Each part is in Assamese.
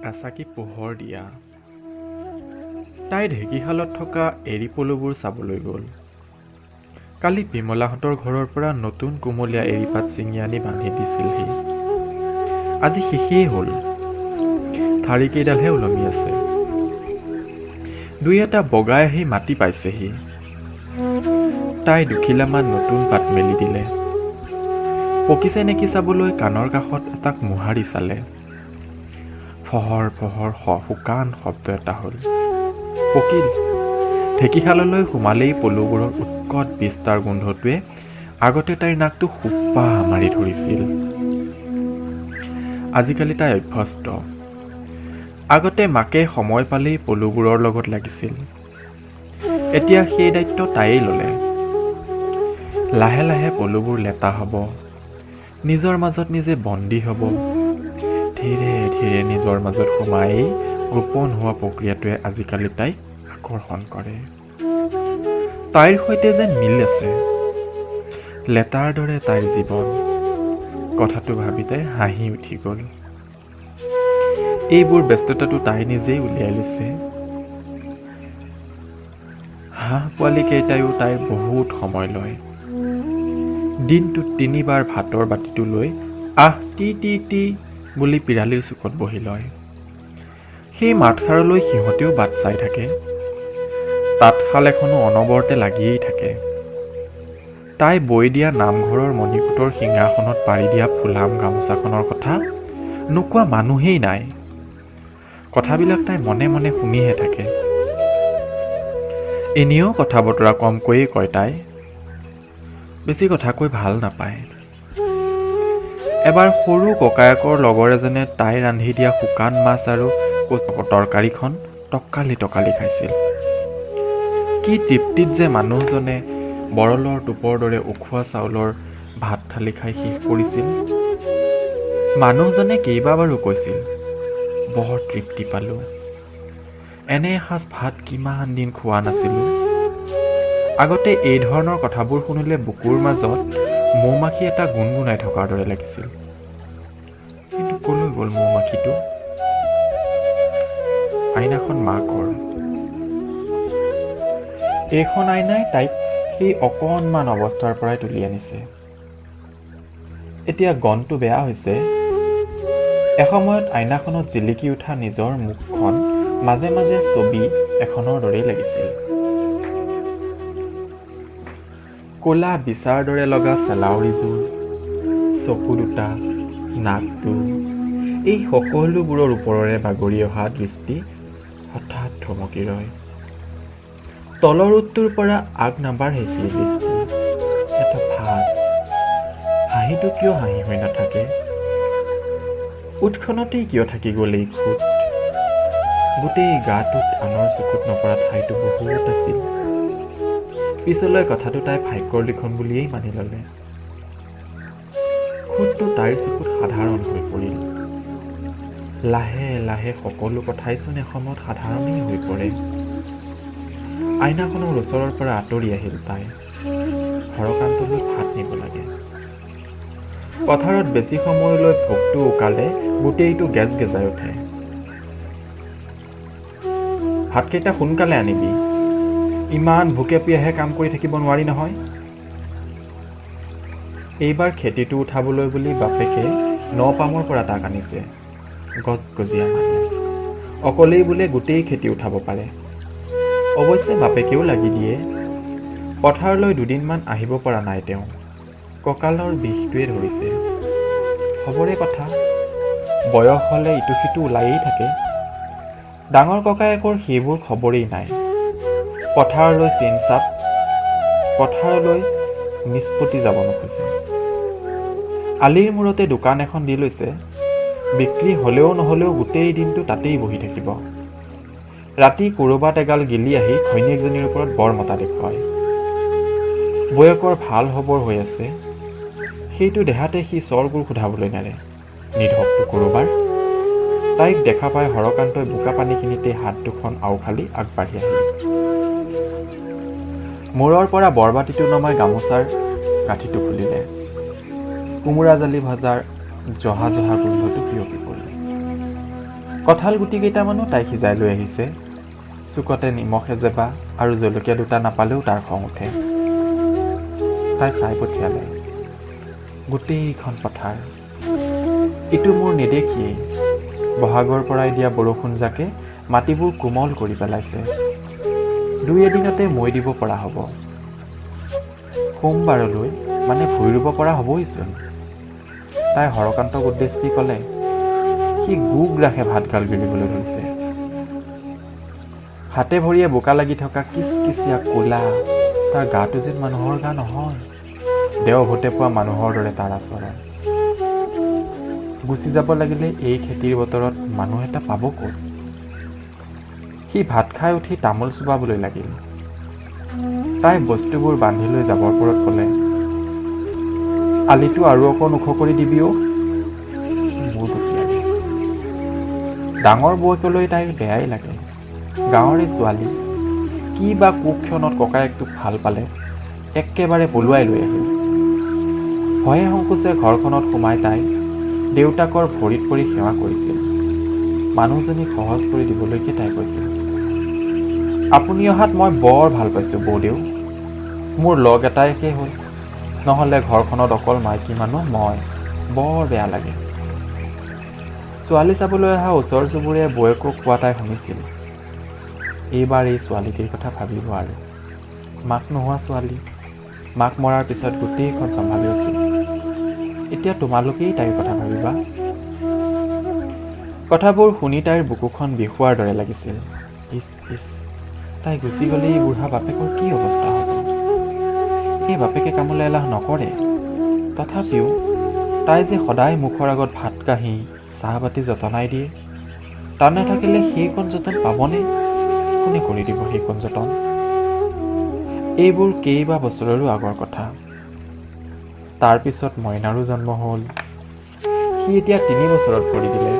আচাকি পোহৰ দিয়া। তাই ঢেঁকীশালত থকা এৰী পলুবোৰ চাবলৈ গ'ল। কালি বিমলাহঁতৰ ঘৰৰ পৰা নতুন কুমলীয়া এৰীপাত ছিঙি আনি বান্ধি দিছিলহি। আজি শেষেই হ'ল, ঠাৰিকেইডালহে ওলমি আছে। দুই এটা বগাই আহি মাটি পাইছেহি। তাই দুখিলামান নতুন পাত মেলি দিলে। পকিছে নেকি চাবলৈ কাণৰ কাষত এটাক মোহাৰি চালে। ফহৰ ফহৰ শুকান শব্দ এটা হ'ল। পকিল। ঢেঁকীশাললৈ সোমালেই পলুবোৰৰ উৎকট বিস্তাৰ গোন্ধটোৱে আগতে তাইৰ নাকটো সোপা মাৰি ধৰিছিল। আজিকালি তাই অভ্যস্ত। আগতে মাকে সময় পালেই পলুবোৰৰ লগত লাগিছিল। এতিয়া সেই দায়িত্ব তাইয়েই ল'লে। লাহে লাহে পলুবোৰ লেটা হ'ব, নিজৰ মাজত নিজে বন্দী হ'ব। ধীৰে ধীৰে নিজৰ মাজত সোমাই গোপন হোৱা প্ৰক্ৰিয়াটোৱে আজিকালি তাইক আকৰ্ষণ কৰে। তাইৰ সৈতে যেন মিল আছে। লেটাৰ দৰে তাইৰ জীৱন। কথাটো ভাবি তাইৰ হাঁহি উঠি গ'ল। এইবোৰ ব্যস্ততাটো তাই নিজেই উলিয়াই লৈছে। হাঁহ পোৱালীকেইটাইও তাইৰ বহুত সময় লয়। দিনটোত 3 বাৰ ভাতৰ বাতিটো লৈ আহ টি টি টি বুলি পিৰালিৰ চুকত বহি লয়। সেই মাতষাৰলৈ সিহঁতেও বাট চাই থাকে। তাঁতশাল এখনো অনবৰতে লাগিয়েই থাকে। তাই বৈ দিয়া নামঘৰৰ মণিকূটৰ সিংহাসনত পাৰি দিয়া ফুলাম গামোচাখনৰ কথা নোকোৱা মানুহেই নাই। কথাবিলাক তাই মনে মনে শুনিহে থাকে। এনেও কথা বতৰা কমকৈয়ে কয় তাই। বেছি কথা কৈ ভাল নাপায়। এবাৰ সৰু ককায়েকৰ লগৰ এজনে তাই ৰান্ধি দিয়া শুকান মাছ আৰু তৰকাৰীখন টকালি টকালি খাইছিল। কি তৃপ্তিত যে মানুহজনে বৰলৰ টোপৰ দৰে উখোৱা চাউলৰ ভাত থালি খাই শেষ কৰিছিল। মানুহজনে কেইবাবাৰো কৈছিল, বৰ তৃপ্তি পালোঁ। এনে এসাঁজ ভাত কিমান দিন খোৱা নাছিলোঁ। আগতে এই ধৰণৰ কথাবোৰ শুনিলে বুকুৰ মাজত মৌ-মাখি এটা গুণগুণাই থকাৰ দৰে লাগিছিল। কিন্তু কলৈ গ'ল মৌ-মাখিটো? আইনাখন মাকৰ। এইখন আইনাই তাইক সেই অকণমান অৱস্থাৰ পৰাই তুলি আনিছে। এতিয়া গনটো বেয়া হৈছে। এসময়ত আইনাখনত জিলিকি উঠা নিজৰ মুখখন মাজে মাজে ছবি এখনৰ দৰেই লাগিছিল। ক'লা বিচাৰ দৰে লগা চেলাউৰিযোৰ, চকু দুটা, নাকটো, এই সকলোবোৰৰ ওপৰৰে বাগৰি অহা দৃষ্টি হঠাৎ থমকি ৰয়। তলৰ ওঁঠটোৰ পৰা আগ নাবাঢ়ে সেই দৃষ্টি। এটা ভাঁজ। হাঁহিটো কিয় হাঁহি হৈ নাথাকে? ওঠখনতেই কিয় থাকি গ'ল এই খুঁত? গোটেই গাটোত আনৰ চকুত নপৰা ঠাইটো বহুত আছিল। পিছলৈ কথাটো তাই ভাগ্যৰ লিখন বুলিয়েই মানি ল'লে। খুঁতটো তাইৰ চকুত সাধাৰণ হৈ পৰিল। লাহে লাহে সকলো কথাইচোন এসময়ত সাধাৰণেই হৈ পৰে। আইনাখনৰ ওচৰৰ পৰা আঁতৰি আহিল তাই। হৰকান্তলৈ ভাত নিব লাগে। পথাৰত বেছি সময়লৈ ভোকটো উকালে গোটেইটো গেজ গেজাই উঠে। ভাতকেইটা সোনকালে আনিবি। ইমান ভোকে পিয়াহে কাম কৰি থাকিব নোৱাৰি নহয়। এইবাৰ খেতিটো উঠাবলৈ বুলি বাপেকে 9 পামৰ পৰা তাক আনিছে। গজগজীয়া মানুহ। অকলেই বোলে গোটেই খেতি উঠাব পাৰে। অৱশ্যে বাপেকেও লাগি দিয়ে। পথাৰলৈ 2 দিনমান আহিব পৰা নাই তেওঁ। কঁকালৰ বিষটোৱে ধৰিছে। খবৰে কথা। বয়স হ'লে ইটো সিটো ওলায়েই থাকে। ডাঙৰ ককায়েকৰ সেইবোৰ খবৰেই নাই। পথাৰলৈ চিনচাপ, পথাৰলৈ নিষ্পত্তি যাব নোখোজে। আলিৰ মূৰতে দোকান এখন দি লৈছে। বিক্ৰী হ'লেও নহ'লেও গোটেই দিনটো তাতেই বহি থাকিব। ৰাতি ক'ৰবাত এগাল গিলি আহি ঘৈণীয়েকজনীৰ ওপৰত বৰ মতা দেখুৱায়। বৌয়েকৰ ভাল খবৰ হৈ আছে। সেইটো দেহাতে সি চৰবোৰ সোধাবলৈ নেৰে। নিধকটো ক'ৰবাৰ। তাইক দেখা পাই হৰকান্তই বোকা পানীখিনিতে হাত দুখন আওখালি আগবাঢ়ি আহিল। মূৰৰ পৰা বৰবাতিটো নমাই গামোচাৰ গাঁঠিটো খুলিলে। কোমোৰা জালি ভজাৰ জহা জহা গোন্ধটো বিয়পি পৰিল। কঁঠাল গুটি কেইটামানো তাই সিজাই লৈ আহিছে। চুকতে নিমখ এজেপা আৰু জলকীয়া দুটা নাপালেও তাৰ খং উঠে। তাই চাই পঠিয়ালে। গোটেইখন পথাৰ। ইটো মোৰ নেদেখিয়েই বহাগৰ পৰাই দিয়া বৰষুণজাকে মাটিবোৰ কোমল কৰি পেলাইছে। দুই এদিনতে মৈ দিব পৰা হ'ব। সোমবাৰলৈ মানে ভুই ৰুব পৰা হ'বইচোন। তাই হৰকান্তক উদ্দেশ্যি ক'লে। সি গোগ ৰাখে ভাতগাল গিলিবলৈ ধৰিছে। হাতে ভৰিয়ে বোকা লাগি থকা কিচকিচীয়া কোলা তাৰ গাটো যেন মানুহৰ গা নহয়। দেওভূতে পোৱা মানুহৰ দৰে তাৰ আচৰণ। গুচি যাব লাগিলে এই খেতিৰ বতৰত মানুহ এটা পাব ক'ত? সি ভাত খাই উঠি তামোল চোবাবলৈ লাগিল। তাই বস্তুবোৰ বান্ধি লৈ যাবৰ পৰত ক'লে, আলিটো আৰু অকণ ওখ কৰি দিবিও। মোৰ দুখ লাগে। ডাঙৰ বৌকলৈ তাইৰ বেয়াই লাগে। গাঁৱৰে ছোৱালী, কি বা কুক্ষণত ককায়েকটোক ভাল পালে একেবাৰে পলুৱাই লৈ আহিল। ভয়ে সংকোচে ঘৰখনত সোমাই তাই দেউতাকৰ ভৰিত পৰি সেৱা কৰিছিল। মানুহজনীক সহজ কৰি দিবলৈকে তাই কৈছিল, আপুনি অহাত মই বৰ ভাল পাইছোঁ বৌদেউ। মোৰ লগ এটাই শেষ হ'ল, নহ'লে ঘৰখনত অকল মাইকী মানুহ মই, বৰ বেয়া লাগে। ছোৱালী চাবলৈ অহা ওচৰ চুবুৰীয়া বৌয়েকক কোৱা তাই শুনিছিল। এইবাৰ এই ছোৱালীটিৰ কথা ভাবিব আৰু। মাক নোহোৱা ছোৱালী, মাক মৰাৰ পিছত গোটেইখন চম্ভালি আছিল। এতিয়া তোমালোকেই তাইৰ কথা ভাবিবা। কথাবোৰ শুনি তাইৰ বুকুখন বিষোৱাৰ দৰে লাগিছিল। ইচ ইচ, তাই গুচি গ'লে এই বুঢ়া বাপেকৰ কি অৱস্থা হ'ব? এই বাপেকে কামলৈ এলাহ নকৰে। তথাপিও তাই যে সদায় মুখৰ আগত ভাত কাঁহী চাহ বাতি যতনাই দিয়ে। তাত নাথাকিলে সেইকণ যতন পাবনে? কোনে কৰি দিব সেইকণ যতন? এইবোৰ কেইবা বছৰৰো আগৰ কথা। তাৰ পিছত মইনাৰো জন্ম হ'ল। সি এতিয়া 3 বছৰত কৰি দিলে।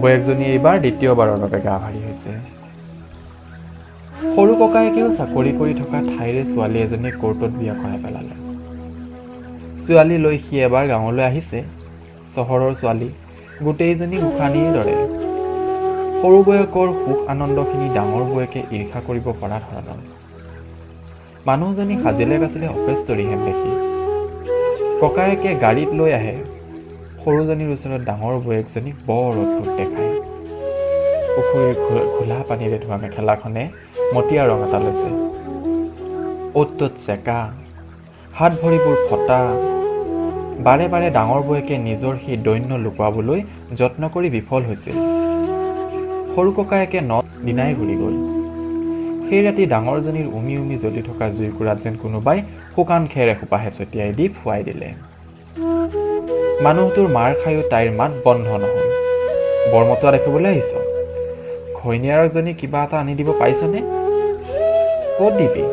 বৌয়েকজনী এইবাৰ দ্বিতীয়বাৰৰ বাবে গা ভাৰী হৈছে। সৰু ককায়েকেও চাকৰি কৰি থকা ঠাইৰে ছোৱালী এজনীক কোৰ্টত বিয়া কৰাই পেলালে। ছোৱালী লৈ সি এবাৰ গাঁৱলৈ আহিছে। চহৰৰ ছোৱালী, গোটেইজনী গোসাঁনীৰ দৰে। সৰু বয়কৰ সুখ আনন্দখিনি ডাঙৰ বৌয়েকে ঈৰ্ষা কৰিব পৰা ধৰণৰ। মানুহজনী সাজিলে কাচিলে অপেশ্বৰী হেন দেখি। ককায়েকে গাড়ীত লৈ আহে। সৰুজনীৰ ওচৰত ডাঙৰ বৌয়েকজনী বৰ অদ্ভুত দেখায়। পুখুৰীৰ ঘোলা পানীৰে ধোৱা মেখেলাখনে মটীয়া ৰং এটা লৈছে। অ'ত ত'ত চেকা, হাত ভৰিবোৰ ফটা। বাৰে বাৰে ডাঙৰ বৌয়েকে নিজৰ সেই দৈন্য লুকুৱাবলৈ যত্ন কৰি বিফল হৈছিল। সৰু ককায়েকে দিনাই ঘূৰি গ'ল। সেই ৰাতি ডাঙৰজনীৰ উমি উমি জ্বলি থকা জুইকুৰাত যেন কোনোবাই শুকান খেৰ এসোপাহে ছটিয়াই দি ফুৱাই দিলে। মানুহটোৰ মাৰ খায়ো তাইৰ মাত বন্ধ নহ'ল। বৰমতুৱা দেখিবলৈ আহিছ? ঘৈণীয়েৰজনী কিবা এটা আনি দিব পাৰিছনে? ক'ত দিবি?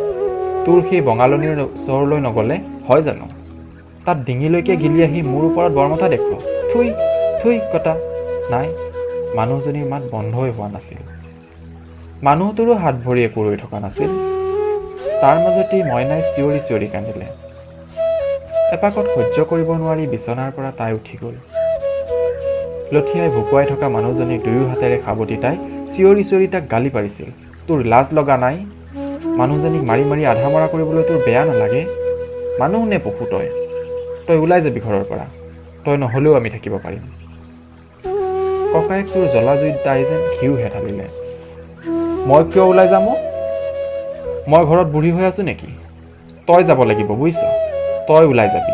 তোৰ সেই বঙালনীৰ ওচৰলৈ নগ'লে হয় জানো? তাত ডিঙিলৈকে গিলি আহি মোৰ ওপৰত বৰমতা দেখুৱাও। থুই থুই কটা। নাই, মানুহজনীৰ মাত বন্ধই হোৱা নাছিল। মানুহটোৰো হাত ভৰি একো ৰৈ থকা নাছিল। তাৰ মাজতেই মইনাই চিঞৰি চিঞৰি কান্দিলে। এপাকত সহ্য কৰিব নোৱাৰি বিচনাৰ পৰা তাই উঠি গ'ল। লঠিয়াই ভুকুৱাই থকা মানুহজনীক দুয়ো হাতেৰে সাৱটি তাই চিঞৰি চিঞৰি তাক গালি পাৰিছিল। তোৰ লাজ লগা নাই? মানুহজনীক মাৰি মাৰি আধা মৰা কৰিবলৈ তোৰ বেয়া নালাগে? মানুহ নে পশু তই? তই ওলাই যাবি ঘৰৰ পৰা। তই নহ'লেও আমি থাকিব পাৰিম। ককায়েক তোৰ জ্বলা জুইত তাই যেন ঘিউহে ঢালিলে। মই কিয় ওলাই যাম? মই ঘৰত বুঢ়ী হৈ আছো নেকি? তই যাব লাগিব বুজিছ? তই ওলাই যাবি।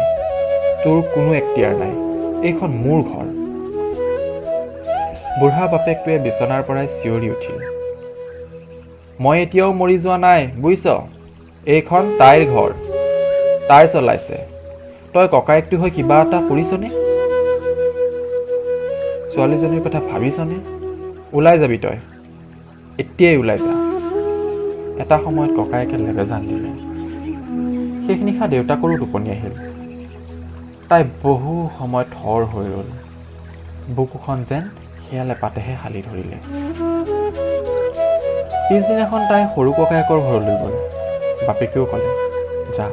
তোৰ কোনো এক্তিয়াৰ নাই। এইখন মোৰ ঘৰ। বুঢ়া বাপেকটোৱে বিচনাৰ পৰাই চিঞৰি উঠিল। মই এতিয়াও মৰি যোৱা নাই বুজিছ? এইখন তাইৰ ঘৰ। তাই চলাইছে। তই ককায়েকটো হৈ কিবা এটা কৰিছনে? ছোৱালীজনীৰ কথা ভাবিছনে? ওলাই যাবি তই। এতিয়াই ওলাই যা। এটা সময়ত ককায়েকে লেবেজান দিলে। শেষ নিশা দেউতাকৰো টোপনি আহিল। তাই বহু সময় থৰ হৈ ৰ'ল। বুকুখন যেন শিয়ালে পাতেহে হালি ধৰিলে। পিছদিনাখন তাই সৰু ককায়েকৰ ঘৰলৈ গ'ল। বাপেকেও ক'লে, যা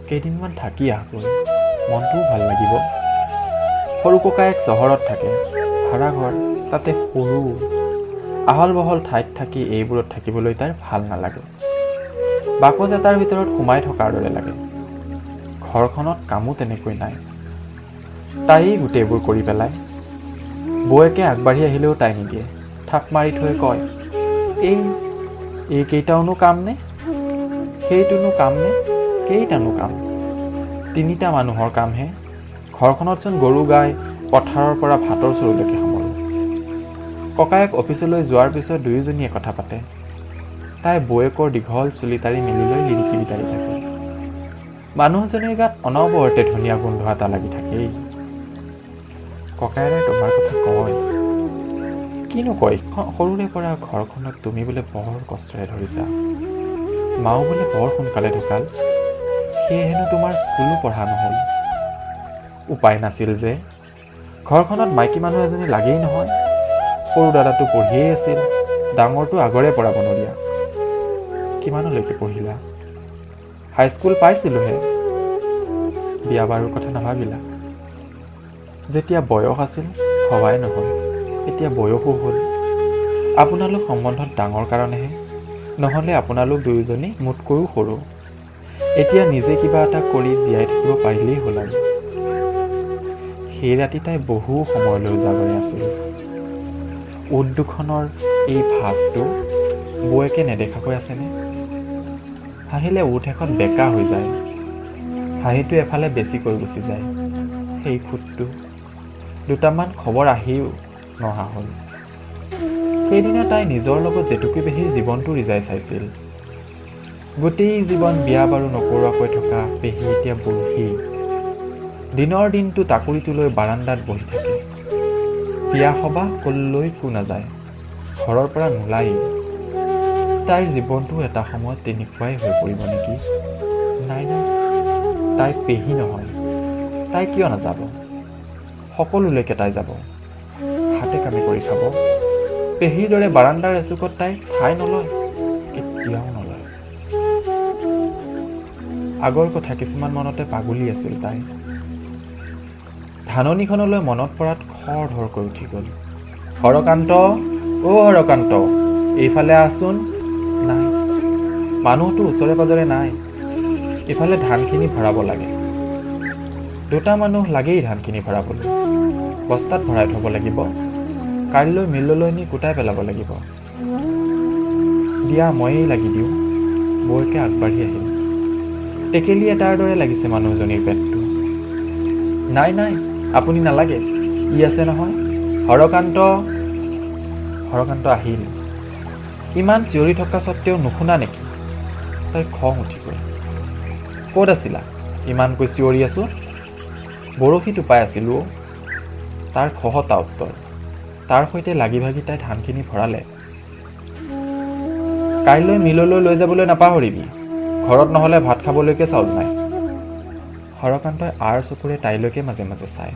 কেইদিনমান থাকি আহগৈ, মনটোও ভাল লাগিব। সৰু ককায়েক চহৰত থাকে। ভাড়া ঘৰ, তাতে সৰু আহল বহল ঠাইত থাকি এইবোৰত থাকিবলৈ তাইৰ ভাল নালাগে। বাকচ এটাৰ ভিতৰত সোমাই থকাৰ দৰে লাগে। ঘৰখনত কামো তেনেকৈ নাই, তাই গোটেইবোৰ কৰি পেলায়। বৌয়েকে আগবাঢ়ি আহিলেও তাই নিদিয়ে, থাপ মাৰি থৈ কয়, এইকেইটাওনো কাম নে, সেইটোনো কাম নে, কেইটানো কাম, 3টা মানুহৰ কামহে। ঘৰখনতচোন গৰু গাই পথাৰৰ পৰা ভাতৰ চৰুলৈকে সামৰোঁ। ককায়েক অফিচলৈ যোৱাৰ পিছত দুয়োজনীয়ে কথা পাতে। তাই বৌয়েকৰ দীঘল চুলি তাৰি মেলি লৈ লিৰিকি বিতাৰি থাকে। মানুহজনীৰ গাত অনবৰতে ধুনীয়া গোন্ধ এটা লাগি থাকেই। ককায়েৰে তোমাৰ কথা কয়। কিনো কয়, সৰুৰে পৰা ঘৰখনত তুমি বোলে বৰ কষ্টৰে ধৰিছা, মাও বোলে বৰ সোনকালে ঢুকাল, সেয়েহেনো তোমাৰ স্কুলো পঢ়া নহ'ল। উপায় নাছিল যে, ঘৰখনত মাইকী মানুহ এজনী লাগেই নহয়। সৰু দাদাটো পঢ়িয়েই আছিল, ডাঙৰটো আগৰে পৰা বনৰীয়া। কিমানলৈকে পঢ়িলা? হাইস্কুল পাইছিলোহে। বিয়া বাৰুৰ কথা নাভাবিলা? যেতিয়া বয়স আছিল ভবাই নহ'ল, এতিয়া বয়সো হ'ল। আপোনালোক সম্বন্ধত ডাঙৰ কাৰণেহে, নহ'লে আপোনালোক দুয়োজনী মোতকৈও সৰু। এতিয়া নিজে কিবা এটা কৰি জীয়াই থাকিব পাৰিলেই হ'ল আৰু। সেই ৰাতি তাই বহু সময়লৈ জাগৰি আছিল। উট দুখনৰ এই ভাঁজটো বৌয়েকে নেদেখাকৈ আছেনে? হাঁহিলে উট এখন বেকা হৈ যায়, হাঁহিটো এফালে বেছিকৈ গুচি যায়। সেই ফুটটো দুটামান খবৰ আহিও নহা হ'ল। সেইদিনা তাই নিজৰ লগত জেতুকী পেহীৰ জীৱনটো ৰিজাই চাইছিল। গোটেই জীৱন বিয়া বাৰু নকৰোৱাকৈ থকা পেহী এতিয়া বুঢ়ী। দিনৰ দিনটো তাকুৰিটোলৈ বাৰাণ্ডাত বহি থাকে। বিয়া সবাহ কলৈকো নাযায়, ঘৰৰ পৰা নোলায়েই। তাইৰ জীৱনটো এটা সময়ত তেনেকুৱাই হৈ পৰিব নেকি? নাই, তাই পেহী নহয়। তাই কিয় নাযাব? সকলোলৈকে তাই যাব, হাতে কামে কৰি খাব। পেহীৰ দৰে বাৰাণ্ডাৰ এচুকত তাই ঠাই নলয়, কেতিয়াও নলয়। আগৰ কথা কিছুমান মনতে পাগলী আছিল তাই। ধাননিখনলৈ মনত পৰাত খৰ ধৰকৈ উঠি গ'ল। হৰকান্ত, হৰকান্ত, এইফালে আহচোন। নাই, মানুহটো ওচৰে পাজৰে নাই। এইফালে ধানখিনি ভৰাব লাগে। 2টা মানুহ লাগেই ধানখিনি ভৰাবলৈ। বস্তাত ভৰাই থ'ব লাগিব, কাইলৈ মিললৈ নি কুটাই পেলাব লাগিব। দিয়া ময়েই লাগি দিওঁ। বৌয়েকে আগবাঢ়ি আহিল। টেকেলি এটাৰ দৰে লাগিছে মানুহজনীৰ পেটটো। নাই, আপুনি নালাগে, ই আছে নহয়। হৰকান্ত আহিল। ইমান চিঞৰি থকা স্বত্তেও নুশুনা নেকি? তাই খং উঠি গ'ল। ক'ত আছিলা? ইমানকৈ চিঞৰি আছোঁ। বৰশী টোপাই আছিলোঁ। তাৰ খহটা উত্তৰ। তাৰ সৈতে লাগি ভাগি তাই ধানখিনি ভৰালে। কাইলৈ মিললৈ লৈ যাবলৈ নাপাহৰিবি, ঘৰত নহ'লে ভাত খাবলৈকে চাউল নাই। হৰকান্তই আৰ চকুৰে তাইলৈকে মাজে মাজে চায়।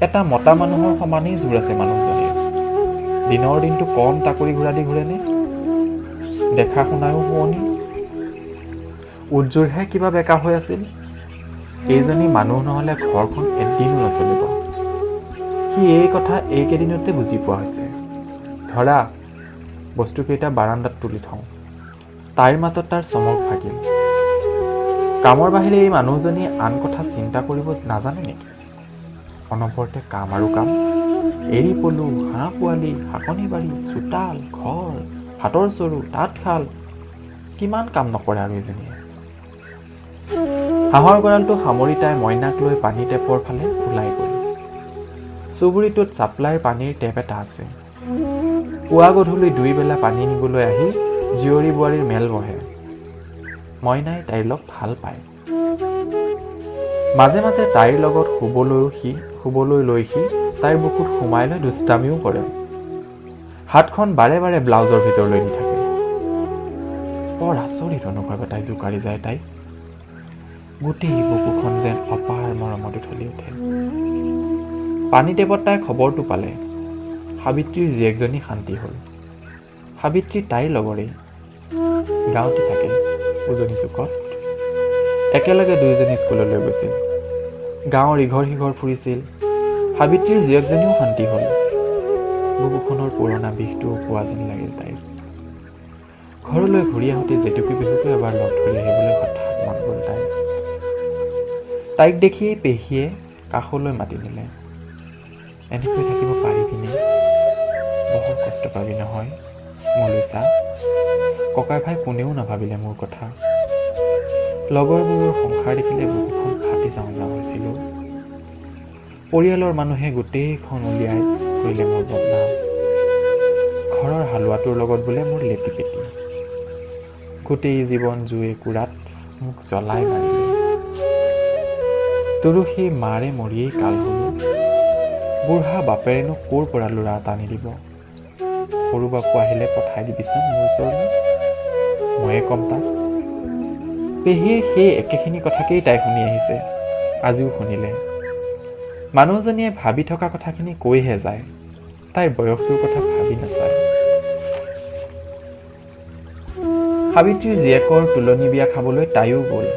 এটা মতা মানুহৰ সমানেই জোৰ আছে মানুহজনীৰ। দিনৰ দিনটো কম তাকৰি ঘূৰা দি ঘূৰেনে? দেখা শুনায়ো শুৱনি। উৎজোৰহে কিবা বেকা হৈ আছিল। এইজনী মানুহ নহ'লে ঘৰখন এদিনো নচলিব। সি এই কথা এইকেইদিনতে বুজি পোৱা হৈছে। ধৰা, বস্তুকেইটা বাৰাণ্ডাত তুলি থওঁ। তাইৰ মাতত তাৰ চমক ভাগিল। কামৰ বাহিৰে এই মানুহজনী আন কথা চিন্তা কৰিব নাজানে নেকি? অনবৰতে কাম আৰু কাম। এৰী পলু, হাঁহ পোৱালি, শাকনি বাৰী, চোতাল, ঘৰ, ভাতৰ চৰু, তাঁতশাল, কিমান কাম নকৰে আৰু এজনীয়ে। হাঁহৰ গঁৰালটো সামৰি তাই মইনাক লৈ পানী টেপৰ ফালে ওলাই গ'ল। চুবুৰীটোত ছাপ্লাইৰ পানীৰ টেপ এটা আছে। পুৱা গধূলি 2 বেলা পানী নিবলৈ আহি জীয়ৰী বোৱাৰীৰ মেল বহে। মইনাই তাইৰ লগ ভাল পায়। মাজে মাজে তাইৰ লগত শুবলৈ লৈ সি তাইৰ বুকুত সোমাই লৈ দুষ্টামিও কৰে। হাতখন বাৰে বাৰে ব্লাউজৰ ভিতৰলৈ নি থাকে। বৰ আচৰিত অনুভৱ এটাই জোকাৰি যায় তাই। গোটেই বুকুখন যেন অপাৰ মৰমত উঠলি উঠে। পানী টেপত তাই খবৰটো পালে। সাবিত্ৰীৰ জীয়েকজনী শান্তি হ'ল। সাবিত্ৰী তাইৰ লগৰেই, গাঁৱতে থাকে, উজনি চুকত। একেলগে দুয়োজনী স্কুললৈ গৈছিল। গাঁৱৰ ইঘৰ সিঘৰ ফুৰিছিল। সাবিত্ৰীৰ জীয়েকজনীও শান্তি হ'ল। বুকুখনৰ পুৰণা বিষটোও পোৱা যেন লাগিল তাইৰ। ঘৰলৈ ঘূৰি আহোঁতে জেতুকী বিহুকো এবাৰ লগ ধৰি আহিবলৈ হঠাৎ মন গ'ল তাইৰ। তাইক দেখিয়েই পেহীয়ে কাষলৈ মাতি নিলে। এনেকৈ থাকিব পাৰিবিনে? বহুত কষ্ট পাবি নহয় মোলৈ চা। ককাই ভাই কোনেও নাভাবিলে মোৰ কথা। লগৰবোৰৰ সংসাৰ দেখিলে বুকুখন ফাটি যাওঁ যাওঁ হৈছিলোঁ। পৰিয়ালৰ মানুহে গোটেইখন উলিয়াই কৰিলে মোৰ বদনাম। ঘৰৰ হালোৱাটোৰ লগত বোলে মোৰ লেটি পেটি। গোটেই জীৱন জুয়ে কুৰাত মোক জ্বলাই মাৰিলে। তোৰো সেই মাৰে মৰিয়েই কাল হ'লো। বুঢ়া বাপেৰেনো ক'ৰ পৰা ল'ৰা এটা আনি দিব? সৰু বাপু আহিলে পঠাই দিবিচোন মোৰ ওচৰলৈ, ময়ে ক'ম তাক। পেহীয়ে সেই একেখিনি কথাকেই তাই শুনি আহিছে, আজিও শুনিলে। মানুহজনীয়ে ভাবি থকা কথাখিনি কৈহে যায়, তাইৰ বয়সটোৰ কথা ভাবি নাচায়। সাবিত্ৰীৰ জীয়েকৰ তোলনি বিয়া খাবলৈ তাইও গ'ল।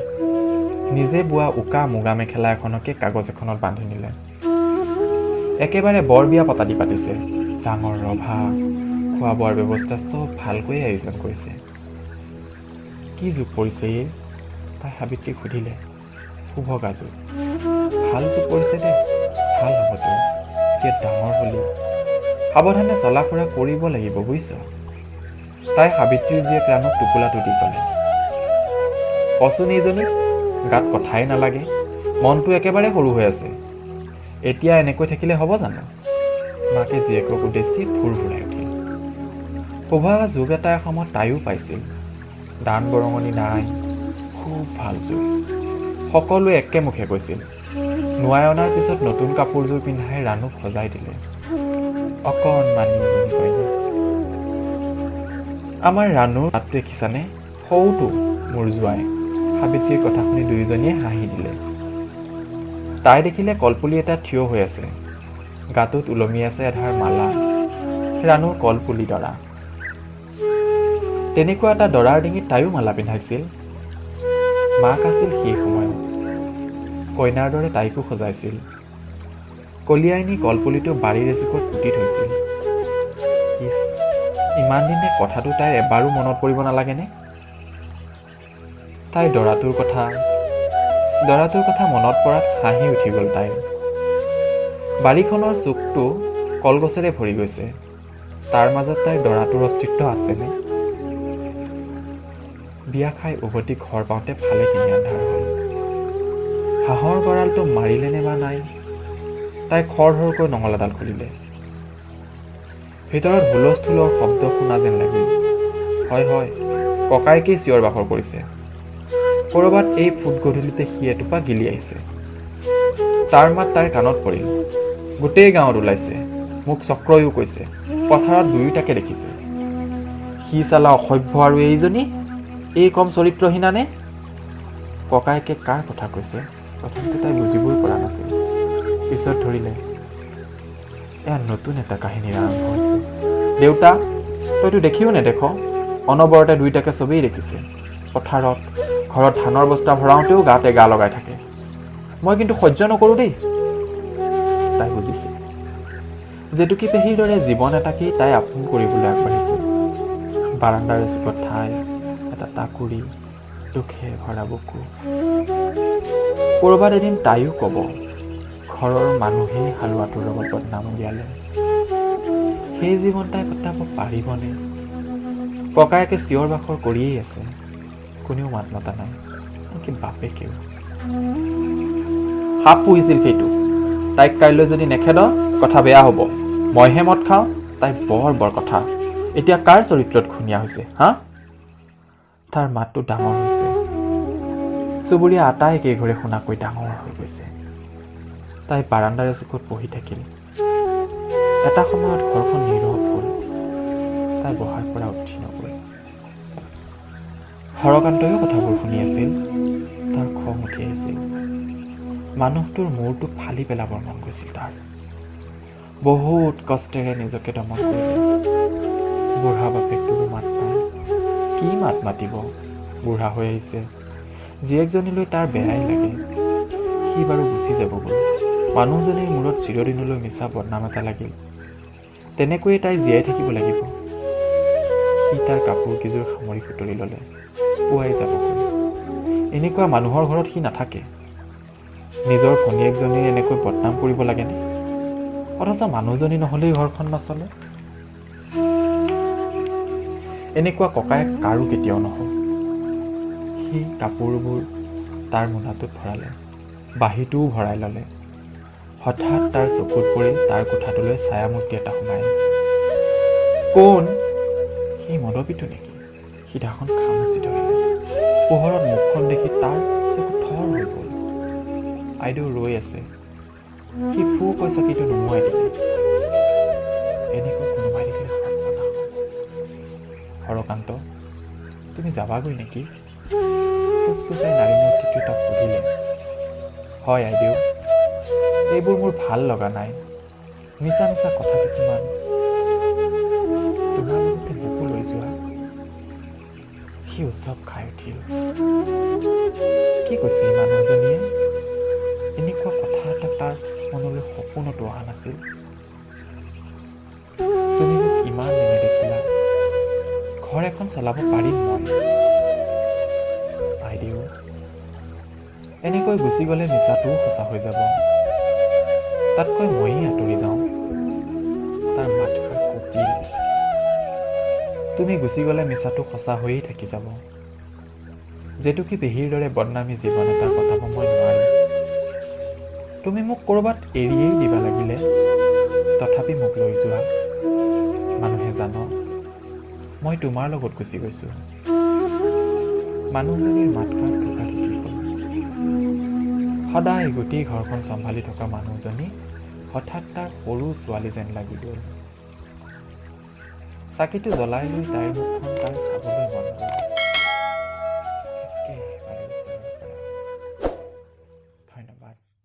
নিজে বোৱা উকা মুগা মেখেলা এখনকে কাগজ এখনত বান্ধি নিলে। একেবাৰে বৰ বিয়া পতা দি পাতিছে। ডাঙৰ ৰভা, খোৱা বোৱাৰ ব্যৱস্থা চব ভালকৈ আয়োজন কৰিছে। কি যুগ পৰিছে এই? তাই সাবিত্ৰীক সুধিলে। শুভগা যুগ। ভাল যুগ পৰিছে দে, ভাল হ'ব তোৰ। এতিয়া ডাঙৰ হ'লি, সাৱধানে চলা ফুৰা কৰিব লাগিব বুজিছ। তাই সাবিত্ৰীৰ জীয়েক ৰাণুক টোপোলাটো দি ক'লে। কচোন এইজনীক, গাত কথাই নালাগে, মনটো একেবাৰে সৰু হৈ আছে। এতিয়া এনেকৈ থাকিলে হ'ব জানো? মাকে জীয়েকক উদ্দেশ্যি ফুৰ ফুৰাই উঠিল। শোভা যুগ এটা এসময়ত তাইও পাইছিল। দান বৰঙণি নাই, খুব ভাল যুগ। সকলোৱে একেমুখে কৈছিল। নোৱাই অনাৰ পিছত নতুন কাপোৰযোৰ পিন্ধাই ৰাণুক সজাই দিলে। অকণমানি এজনী কইনা। আমাৰ ৰাণুৰ হাত দেখিছানে? সৰুটো মোৰ জোঁৱাই। সাবিত্ৰীৰ কথা শুনি দুয়োজনীয়ে হাঁহি দিলে। তাই দেখিলে কলপুলি এটা থিয় হৈ আছে, গাটোত ওলমি আছে এধাৰ মালা, ৰাণুৰ কলপুলি দৰা। তেনেকুৱা এটা দৰাৰ ডিঙিত তাইও মালা পিন্ধাইছিল। মাক আছিল সেই সময়ত, কইনাৰ দৰে তাইকো সজাইছিল। কলিয়াই নি কলপুলিটো বাৰীৰ এজোপত পুতি থৈছিল। ইছ, ইমান দিনে কথাটো তাইৰ এবাৰো মনত পৰিব নালাগেনে? তাইৰ দৰাটোৰ কথা মনত পৰাত হাঁহি উঠি গ'ল তাইৰ। বাৰীখনৰ চুকটো কলগছেৰে ভৰি গৈছে, তাৰ মাজত তাইৰ দৰাটোৰ অস্তিত্ব আছেনে? বিয়া খাই উভতি ঘৰ পাওঁতে ভালেখিনি আন্ধাৰ হ'ল। হাঁহৰ গঁৰালটো মাৰিলেনে বা নাই? তাই খৰধৰকৈ নঙলাডাল খুলিলে। ভিতৰত হুলস্থুলৰ শব্দ শুনা যেন লাগিল। হয়, ককাইকেই চিঞৰ বাখৰ কৰিছে। ক'ৰবাত এই ফুট গধূলিতে সি এটোপা গিলি আহিছে। তাৰ মাত তাইৰ কাণত পৰিল। গোটেই গাঁৱত ওলাইছে, মোক চক্ৰয়ো কৈছে, পথাৰত দুয়োটাকে দেখিছে। সি চালা অসভ্য আৰু এইজনী, এই কম চৰিত্ৰহীনানে? ককায়েকে কাৰ কথা কৈছে প্ৰথমতে তাই বুজিবই পৰা নাছিল। পিছত ধৰিলে এয়া নতুন এটা কাহিনীৰ আৰম্ভ হৈছে। দেউতা, তইতো দেখিও নেদেখ, অনবৰতে দুয়োটাকে চবেই দেখিছে। পথাৰত, ঘৰত ধানৰ বস্তা ভৰাওঁতেও গাতে গা লগাই থাকে। মই কিন্তু সহ্য নকৰোঁ দেই। তাই বুজিছিল জেতুকী পেহীৰ দৰে জীৱন এটাকেই তাই আপোন কৰিবলৈ আগবাঢ়িছে। বাৰাণ্ডাৰ এচুকত ঠাই, এটা তাকুৰি, দুখে ভৰা বুকু। ক'ৰবাত এদিন তাইও ক'ব, ঘৰৰ মানুহেই হালোৱাটোৰ লগত বদনাম উলিয়ালে। সেই জীৱন তাই কটাব পাৰিবনে? ককায়েকে চিঞৰ বাখৰ কৰিয়েই আছে, কোনেও মাত মতা নাই, আনকি বাপেকেও। সাপ পুহিছিল সেইটো। তাইক কাইলৈ যদি নেখেদ, কথা বেয়া হ'ব। মইহে মদ খাওঁ, তাই বৰ কথা। এতিয়া কাৰ চৰিত্ৰত খুনীয়া হৈছে হা? তাৰ মাতটো ডাঙৰ হৈছে। চুবুৰীয়া আটাই কেইঘৰে শুনাকৈ ডাঙৰ হৈ গৈছে। তাই বাৰাণ্ডাৰ এচুকত বহি থাকিল। এটা সময়ত ঘৰখন নীৰৱ হ'ল। তাই বহাৰ পৰা উঠি নগ'ল। হৰকান্তইও কথাবোৰ শুনি আছিল। তাৰ খং উঠি আহিছিল। মানুহটোৰ মূৰটো ফালি পেলাবৰ মন গৈছিল তাৰ। বহুত কষ্টেৰে নিজকে দমন কৰিলে। বুঢ়া বাপেকটোৰো মাত নাই। কি মাত মাতিব? বুঢ়া হৈ আহিছে। জীয়েকজনীলৈ তাৰ বেয়াই লাগে। সি বাৰু গুচি যাব গ'ল, মানুহজনীৰ মূৰত চিৰদিনলৈ মিছা বদনাম এটা লাগিল। তেনেকৈয়ে তাই জীয়াই থাকিব লাগিব। সি তাৰ কাপোৰকেইযোৰ সামৰি সুতৰি ল'লে, পুৱাই যাবগৈ। এনেকুৱা মানুহৰ ঘৰত সি নাথাকে। নিজৰ ভনীয়েকজনীৰ এনেকৈ বদনাম কৰিব লাগেনে? অথচ মানুহজনী নহ'লেই ঘৰখন নচলে। এনেকুৱা ককায়েক কাৰো কেতিয়াও নহ'ল। সি কাপোৰবোৰ তাৰ মোনাটোত ভৰালে, বাঁহীটোও ভৰাই ল'লে। হঠাৎ তাৰ চকুত পৰিল তাৰ কোঠাটোলৈ ছায়ামূৰ্তি এটা সোমাই আহিছে। কোন? সি মদপিটো নেকি? সিধাখন খামুচি ধৰিলে। পোহৰত মুখখন দেখি তাৰ চকু থৰ হৈ গ'ল। আইদেউ ৰৈ আছে। সি ফু কৈ চাকিটো নুমুৱাই দিলে। এনেকৈ কোনোবাই দেখিলে সৰ্বনাশ হ'ব। হৰকান্ত, তুমি যাবাগৈ নেকি? ফুচফুচাই নাৰীমূৰ্তিটোৱে তাক সুধিলে। হয় আইদেউ, এইবোৰ মোৰ ভাল লগা নাই। মিছা মিছা কথা কিছুমান। তোমাৰ লগতে মোকো লৈ যোৱা। সি উৎসৱ খাই উঠিল। কি কৈছে এই মানুহজনীয়ে? এনেকুৱা কথা এটা তাৰ মনলৈ সপোনতো অহা নাছিল। তুমি মোক ইমান দিনে দেখিলা, ঘৰ এখন চলাব পাৰিম মই। আইদেউ, এনেকৈ গুচি গ'লে মিছাটোও সঁচা হৈ যাব। তাতকৈ ময়েই আঁতৰি যাওঁ। তাৰ মাতষাৰ কপিল। তুমি গুচি গ'লে মিছাটো সঁচা হৈয়ে থাকি যাব। জেতুকী পেহীৰ দৰে বদনামী জীৱন এটা কটাব মই নোৱাৰোঁ। তুমি মোক ক'ৰবাত এৰিয়েই দিবা লাগিলে, তথাপি মোক লৈ যোৱা। মানুহে জান মই তোমাৰ লগত গুচি গৈছোঁ। মানুহজনীৰ মাতষাৰ টুকা-টুকি হ'ল। সদায় গোটেই ঘৰখন চম্ভালি থকা মানুহজনী হঠাৎ তাৰ সৰু ছোৱালী যেন লাগি গ'ল। চাকিটো জ্বলাই লৈ তাইৰ মুখখন তাৰ চাবলৈ মন গ'ল।